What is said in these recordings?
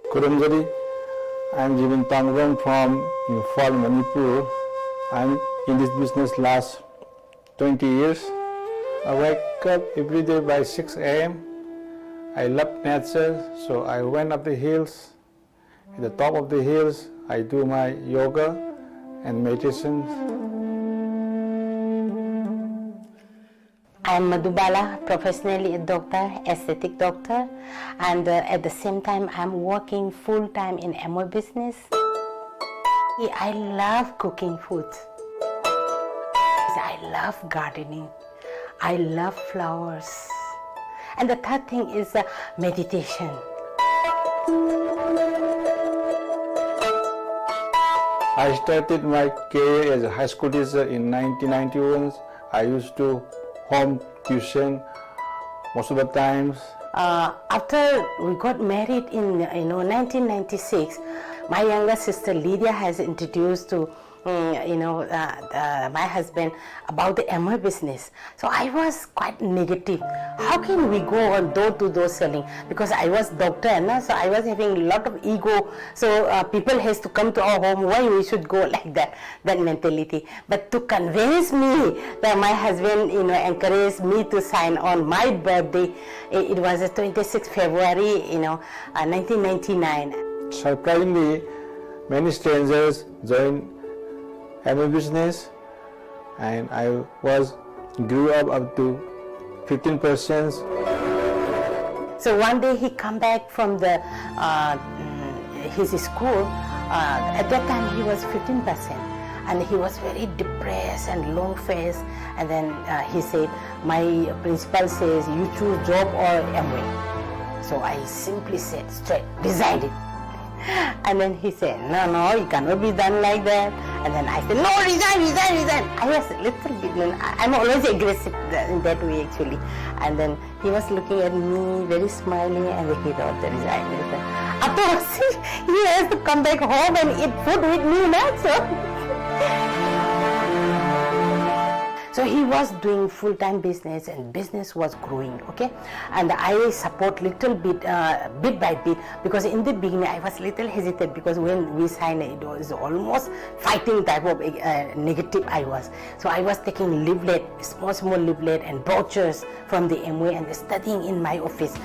Kurumjari. I'm Jivan Tamrong from Imphal, Manipur. I'm in this business last 20 years. I wake up every day by 6 a.m. I love nature, so I went up the hills. At the top of the hills, I do my yoga and meditation. I'm Madhubala, professionally a doctor, aesthetic doctor, and at the same time I'm working full-time in Amway business. I love cooking food. I love gardening. I love flowers. And the third thing is meditation. I started my career as a high school teacher in 1991. I used to home tuition most of the times. After we got married in 1996, my younger sister Lydia has introduced to my husband about the Amway business. So I was quite negative. How can we go on door to door selling? Because I was doctor, so I was having a lot of ego. So people has to come to our home. Why we should go like that mentality? But to convince me that my husband, encouraged me to sign on my birthday. It was the 26th February, 1999. Surprisingly, many strangers joined Amway business, and I grew up to 15%. So one day he come back from his school. At that time he was 15%, and he was very depressed and long face. And then he said, "My principal says you choose job or Amway." So I simply said straight, resigned it. And then he said, no, it cannot be done like that. And then I said, no, resign. I was a little bit, I'm always aggressive in that way actually. And then he was looking at me, very smiling, and he wrote the resign. Afterwards, he has to come back home and eat food with me, So he was doing full-time business, and business was growing, okay? And I support little bit, bit by bit, because in the beginning I was little hesitant, because when we signed it was almost fighting type of negative I was. So I was taking leaflet, small leaflet and brochures from the Amway and studying in my office.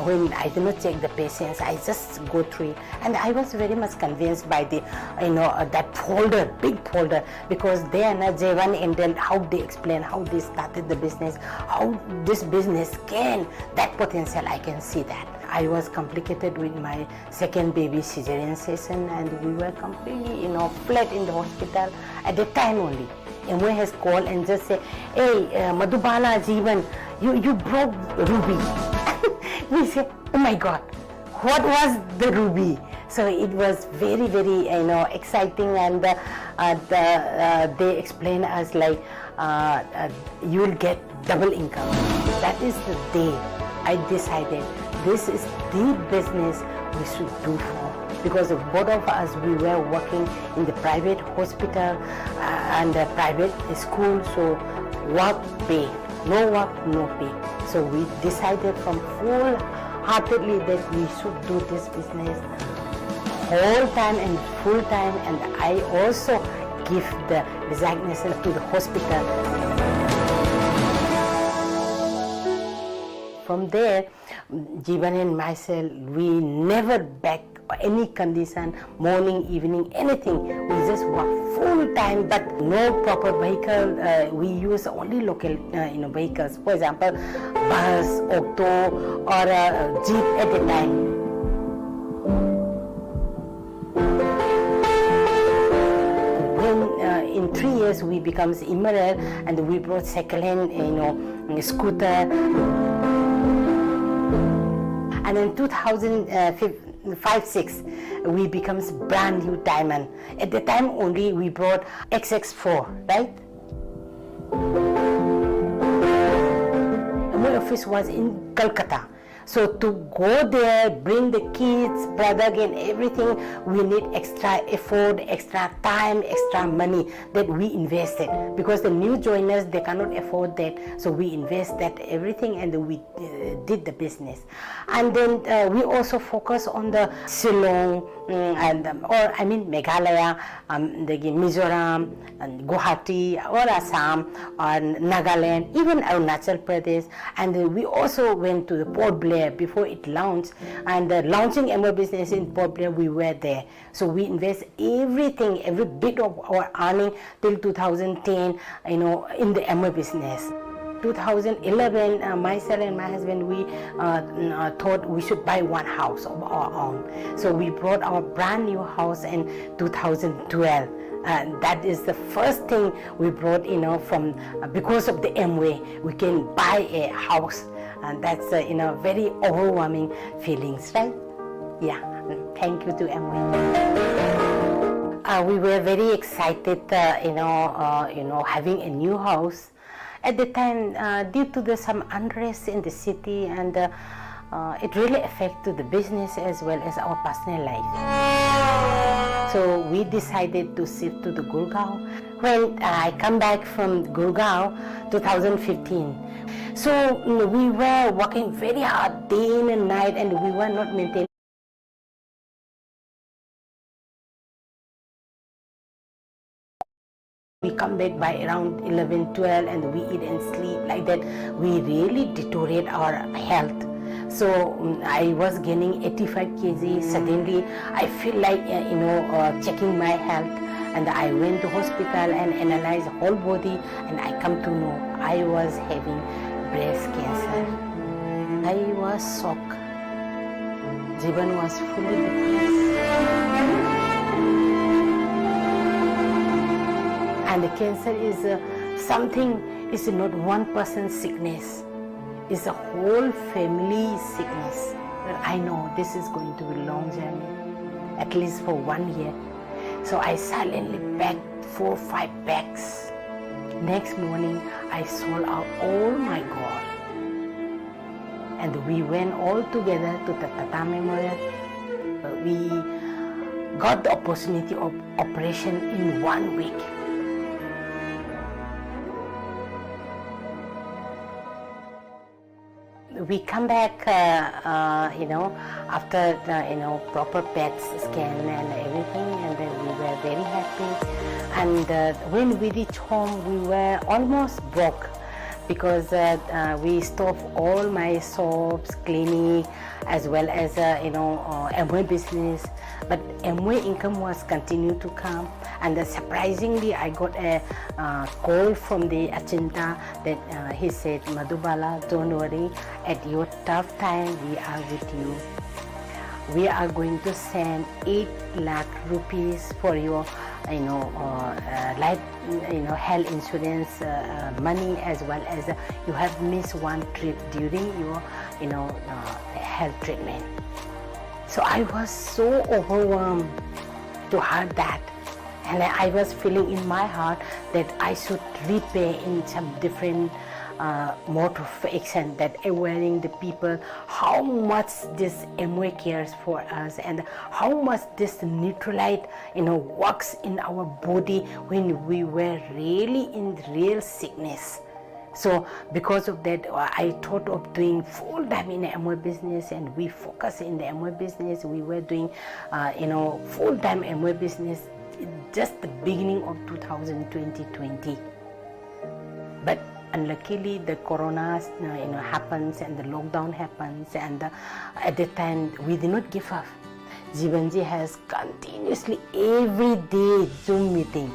When I do not check the patients, I just go through it. And I was very much convinced by the, that folder, big folder, because they are not Jevan and then how they explain how they started the business, how this business can, that potential, I can see that. I was complicated with my second baby cesarean session, and we were completely, flat in the hospital at the time only. Amway has called and just said, "Hey, Madhubala, Jeevan, you broke Ruby." We said, "Oh my God, what was the Ruby?" So it was very, very, exciting, and they explained us like, you will get double income. That is the day I decided this is the business we should do for. Because both of us, we were working in the private hospital and the private school, so work pay, no work, no pay. So we decided from full-heartedly that we should do this business whole time and full time, and I also give the resignation to the hospital. From there, Jeevan and myself, we never back any condition, morning, evening, anything. We just work full time, but no proper vehicle. We use only local vehicles. For example, bus, auto, or a jeep at a time. In 3 years, we becomes immersed, and we brought second-hand, scooter. And in 2005-06, we becomes brand new Diamond. At the time only, we brought XX4, right? My office was in Calcutta. So to go there, bring the kids, brother again, everything, we need extra effort, extra time, extra money that we invested, because the new joiners, they cannot afford that. So we invest that everything, and we did the business. And then we also focus on the Shillong Meghalaya, the Mizoram, and Guwahati, or Assam, or Nagaland, even Arunachal Pradesh. And we also went to the Port Blair before it launched, and launching Amway business in Port Blair, we were there. So we invest everything, every bit of our earning till 2010, in the Amway business. 2011, myself and my husband, we thought we should buy one house of our own. So we bought our brand new house in 2012. That is the first thing we brought, from because of the Amway, we can buy a house, and that's very overwhelming feelings, right? Yeah. Thank you to Amway. We were very excited, having a new house. At the time, due to some unrest in the city, and it really affected the business as well as our personal life. So we decided to shift to the Gurgaon. When I come back from Gurgaon, 2015. So we were working very hard day in and night, and we were not maintaining. We come back by around 11, 12, and we eat and sleep like that. We really deteriorate our health. So I was gaining 85 kg. Suddenly I feel like checking my health, and I went to hospital and analyzed whole body, and I come to know I was having breast cancer. I was shocked. Jivan was fully depressed. And the cancer is it's not one person's sickness. It's a whole family sickness. I know this is going to be a long journey, at least for 1 year. So I silently packed 4 or 5 bags. Next morning, I sold out all my gold. And we went all together to the Tata Memorial. We got the opportunity of operation in 1 week. We come back, after proper PET scan and everything, and then we were very happy. And when we reached home, we were almost broke, because we stopped all my shops, clinic, as well as Amway business. But Amway income was continued to come, and surprisingly, I got a call from the Achinta that he said, "Madhubala, don't worry. At your tough time, we are with you. We are going to send 8 lakh rupees for your life, health insurance money, as well as you have missed 1 trip during your health treatment." So I was so overwhelmed to hear that, and I was feeling in my heart that I should repay in some different mode of action, that awareing the people how much this Amway cares for us, and how much this Neutralite works in our body when we were really in real sickness. So because of that, I thought of doing full time in the Amway business, and we focus in the Amway business. We were doing full time Amway business just the beginning of 2020. But unluckily, the corona happens, and the lockdown happens, and at that time we did not give up. Jivanji has continuously every day Zoom meeting.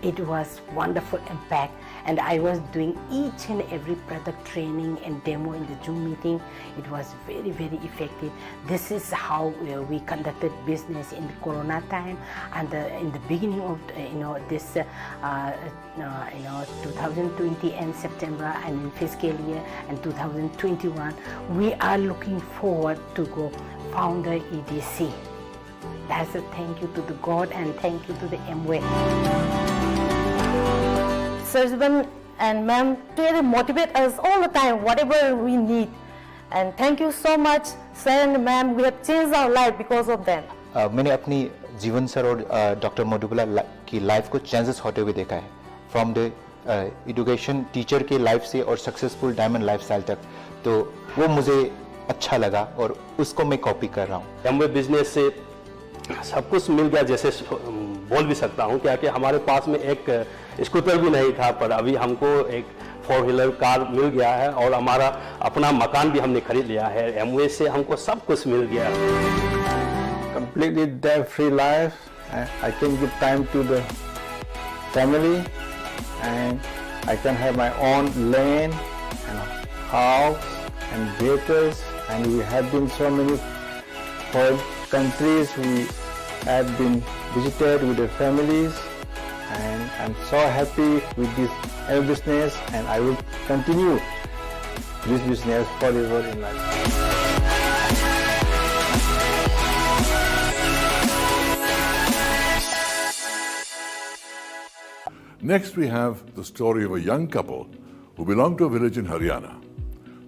It was wonderful impact, and I was doing each and every product training and demo in the Zoom meeting. It was very, very effective. This is how we conducted business in the Corona time, and in the beginning of this 2020 and September, and in fiscal year and 2021, we are looking forward to go founder EDC. That's a thank you to the God, and thank you to the Amway. Sir Jivan and ma'am really motivate us all the time, whatever we need. And thank you so much, sir and ma'am. We have changed our life because of them. मैंने अपनी जीवन sir और doctor Madhubala की life को changes होते हुए देखा है, फ्रॉम द एजुकेशन टीचर के लाइफ से और सक्सेसफुल डायमंड लाइफस्टाइल तक। तो वो मुझे अच्छा लगा और उसको मैं कॉपी कर रहा हूँ। एमवे बिजनेस से सब कुछ मिल गया, जैसे बोल भी सकता हूँ, क्या कि हमारे पास में एक स्कूटर भी नहीं था, पर अभी हमको एक 4 व्हीलर कार मिल गया है और हमारा अपना मकान भी हमने खरीद लिया है। एमवे से हमको सब कुछ मिल गया। Completely debt-free life. I can give time to the family, and I can have my own land and house and vehicles. And we have been so many foreign countries. We have been visited with the families, and I'm so happy with this business. And I will continue this business forever in life. Next, we have the story of a young couple who belong to a village in Haryana.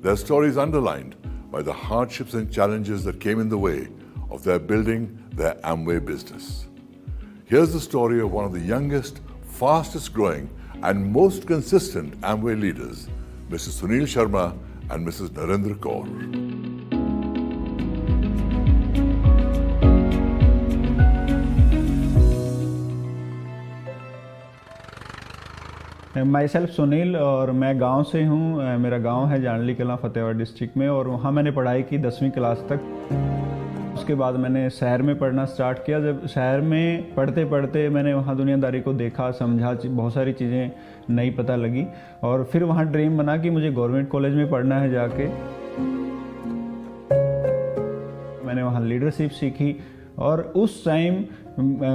Their story is underlined by the hardships and challenges that came in the way of their building their Amway business. Here's the story of one of the youngest, fastest growing, and most consistent Amway leaders, Mrs. Sunil Sharma and Mrs. Narendra Kaur. My self Sunil और मैं गांव से हूं। मेरा गांव है जानली Kalan Fatehgarh district में, और वहां मैंने पढ़ाई की 10वीं क्लास तक। उसके बाद मैंने शहर में पढ़ना स्टार्ट किया। जब शहर में पढ़ते पढ़ते मैंने वहां दुनियादारी को देखा, समझा, बहुत सारी चीज़ें नई पता लगी, और फिर वहां ड्रीम बना कि मुझे गवर्नमेंट कॉलेज में पढ़ना है जाके। मैंने वहाँ लीडरशिप सीखी, और उस टाइम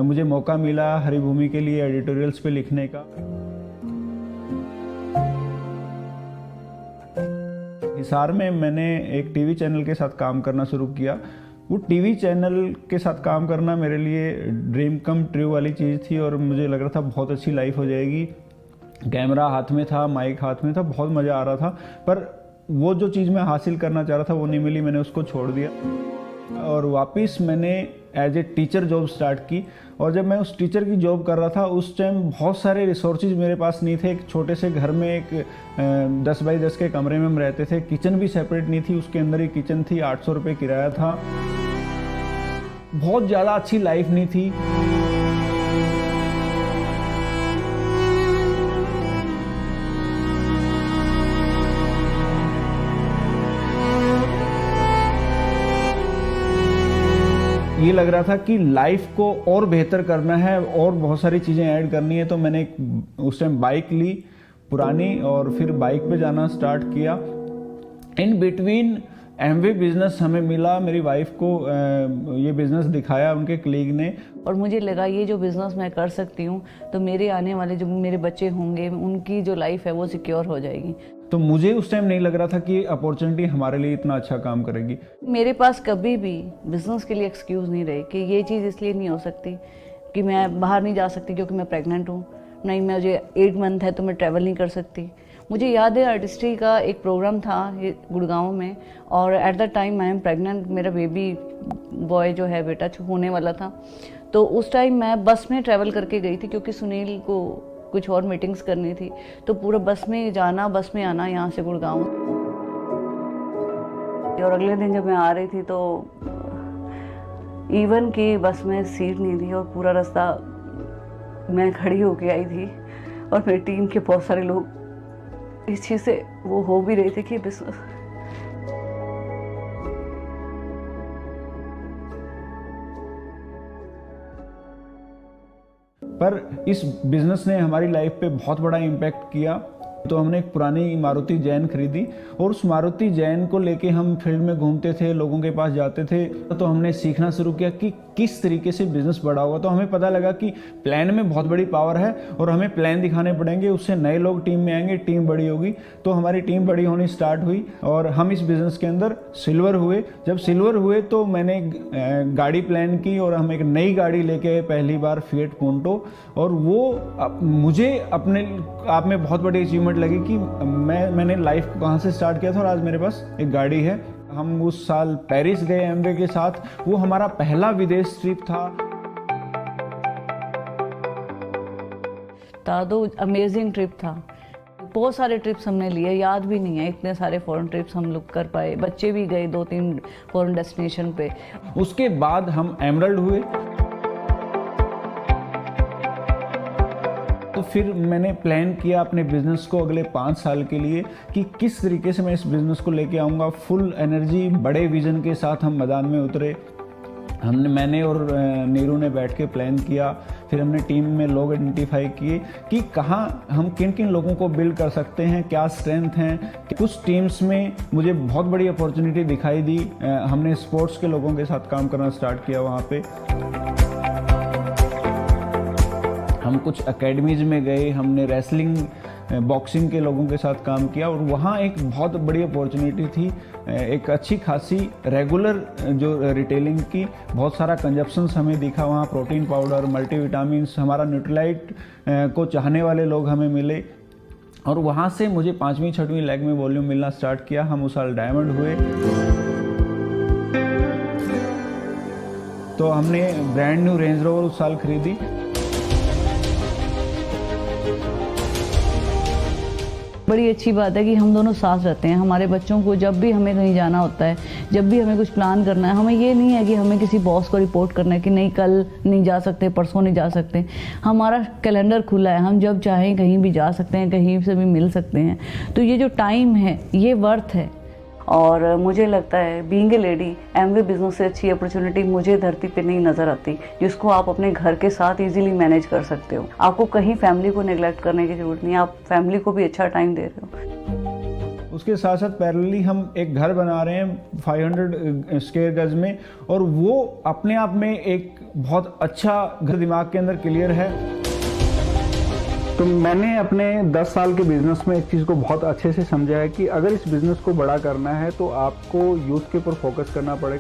मुझे मौका मिला हरिभूमि के लिए एडिटोरियल्स पे लिखने का। हिसार में मैंने एक टीवी चैनल के साथ काम करना शुरू किया। वो टीवी चैनल के साथ काम करना मेरे लिए ड्रीम कम ट्रू वाली चीज़ थी, और मुझे लग रहा था बहुत अच्छी लाइफ हो जाएगी। कैमरा हाथ में था, माइक हाथ में था, बहुत मज़ा आ रहा था, पर वो जो चीज़ मैं हासिल करना चाह रहा था वो नहीं मिली। मैंने उसको छोड़ दिया और वापस मैंने as a teacher job start की। और जब मैं उस टीचर की जॉब कर रहा था उस टाइम बहुत सारे रिसोर्सेज मेरे पास नहीं थे। एक छोटे से घर में एक 10 बाई 10 के कमरे में हम रहते थे। किचन भी सेपरेट नहीं थी, उसके अंदर ही किचन थी। 800 रुपये किराया था। बहुत ज़्यादा अच्छी लाइफ नहीं थी। ये लग रहा था कि लाइफ को और बेहतर करना है और बहुत सारी चीज़ें ऐड करनी है। तो मैंने उस टाइम बाइक ली पुरानी, और फिर बाइक पे जाना स्टार्ट किया। इन बिटवीन एमवे बिजनेस हमें मिला। मेरी वाइफ को ये बिज़नेस दिखाया उनके कलीग ने, और मुझे लगा ये जो बिज़नेस मैं कर सकती हूँ तो मेरे आने वाले जो मेरे बच्चे होंगे उनकी जो लाइफ है वो सिक्योर हो जाएगी। तो मुझे उस टाइम नहीं लग रहा था कि अपॉर्चुनिटी हमारे लिए इतना अच्छा काम करेगी। मेरे पास कभी भी बिज़नेस के लिए एक्सक्यूज़ नहीं रहे कि ये चीज़ इसलिए नहीं हो सकती कि मैं बाहर नहीं जा सकती क्योंकि मैं प्रेग्नेंट हूँ, नहीं मुझे 8 मंथ है तो मैं ट्रैवल नहीं कर सकती। मुझे याद है आर्टिस्ट्री का एक प्रोग्राम था गुड़गांव में, और at the time I am pregnant. मेरा बेबी बॉय जो है बेटा होने वाला था। तो उस टाइम मैं बस में ट्रैवल करके गई थी क्योंकि सुनील को कुछ और मीटिंग्स करनी थी। तो पूरा बस में जाना बस में आना यहाँ से गुड़गांव। और अगले दिन जब मैं आ रही थी तो इवन की बस में सीट नहीं थी, और पूरा रास्ता मैं खड़ी होके आई थी, और मेरी टीम के बहुत सारे लोग इस चीज़ से वो हो भी रहे थे कि बिजनेस पर इस बिज़नेस ने हमारी लाइफ पे बहुत बड़ा इम्पैक्ट किया। तो हमने एक पुरानी मारुति जैन खरीदी, और उस मारुति जैन को लेके हम फील्ड में घूमते थे, लोगों के पास जाते थे। तो हमने सीखना शुरू किया कि किस तरीके से बिज़नेस बढ़ा होगा। तो हमें पता लगा कि प्लान में बहुत बड़ी पावर है, और हमें प्लान दिखाने पड़ेंगे, उससे नए लोग टीम में आएंगे, टीम बड़ी होगी। तो हमारी टीम बड़ी होनी स्टार्ट हुई, और हम इस बिज़नेस के अंदर सिल्वर हुए। जब सिल्वर हुए तो मैंने गाड़ी प्लान की, और हम एक नई गाड़ी लेके आए पहली बार, फिएट पूंटो। और वो मुझे अपने आप में बहुत बड़ी अचीवमेंट लगी कि मैंने लाइफ को कहाँ से स्टार्ट किया था, और आज मेरे पास एक गाड़ी है। हम उस साल पेरिस गए एमवे के साथ, वो हमारा पहला विदेश ट्रिप था। तो अमेजिंग ट्रिप था। बहुत सारे ट्रिप्स हमने लिए, याद भी नहीं है इतने सारे फॉरेन ट्रिप्स हम लोग कर पाए। बच्चे भी गए 2-3 फॉरेन डेस्टिनेशन पे। उसके बाद हम एमरल्ड हुए। तो फिर मैंने प्लान किया अपने बिजनेस को अगले 5 साल के लिए कि किस तरीके से मैं इस बिजनेस को लेके आऊँगा। फुल एनर्जी, बड़े विजन के साथ हम मैदान में उतरे। मैंने और नीरू ने बैठ के प्लान किया। फिर हमने टीम में लोग आइडेंटिफाई किए कि कहाँ हम किन किन लोगों को बिल्ड कर सकते हैं, क्या स्ट्रेंथ हैं। कुछ टीम्स में मुझे बहुत बड़ी अपॉर्चुनिटी दिखाई दी। हमने स्पोर्ट्स के लोगों के साथ काम करना स्टार्ट किया वहाँ पे। हम कुछ एकेडमीज में गए, हमने रेसलिंग, बॉक्सिंग के लोगों के साथ काम किया और वहाँ एक बहुत बड़ी अपॉर्चुनिटी थी। एक अच्छी खासी रेगुलर जो रिटेलिंग की, बहुत सारा कंजप्शंस हमें दिखा वहाँ। प्रोटीन पाउडर, मल्टीविटामिन्स, हमारा न्यूट्रीलाइट को चाहने वाले लोग हमें मिले और वहाँ से मुझे 5वीं-6वीं लेग में वॉल्यूम मिलना स्टार्ट किया। हम उस साल डायमंड हुए। तो हमने ब्रांड न्यू रेंज रोवर उस साल खरीदी। बड़ी अच्छी बात है कि हम दोनों साथ रहते हैं। हमारे बच्चों को जब भी हमें कहीं जाना होता है, जब भी हमें कुछ प्लान करना है, हमें ये नहीं है कि हमें किसी बॉस को रिपोर्ट करना है कि नहीं कल नहीं जा सकते, परसों नहीं जा सकते। हमारा कैलेंडर खुला है, हम जब चाहें कहीं भी जा सकते हैं, कहीं से भी मिल सकते हैं। तो ये जो टाइम है ये वर्थ है। और मुझे लगता है being a lady, Amway business से अच्छी अपॉर्चुनिटी मुझे धरती पे नहीं नज़र आती, जिसको आप अपने घर के साथ इजीली मैनेज कर सकते हो। आपको कहीं फैमिली को नेग्लेक्ट करने की ज़रूरत नहीं है, आप फैमिली को भी अच्छा टाइम दे रहे हो। उसके साथ साथ पैरेलली हम एक घर बना रहे हैं 500 स्क्वायर गज में, और वो अपने आप में एक बहुत अच्छा घर दिमाग के अंदर क्लियर है। तो मैंने अपने 10 साल के बिजनेस में एक चीज़ को बहुत अच्छे से समझा है कि अगर इस बिजनेस को बड़ा करना है तो आपको यूथ के ऊपर फोकस करना पड़ेगा।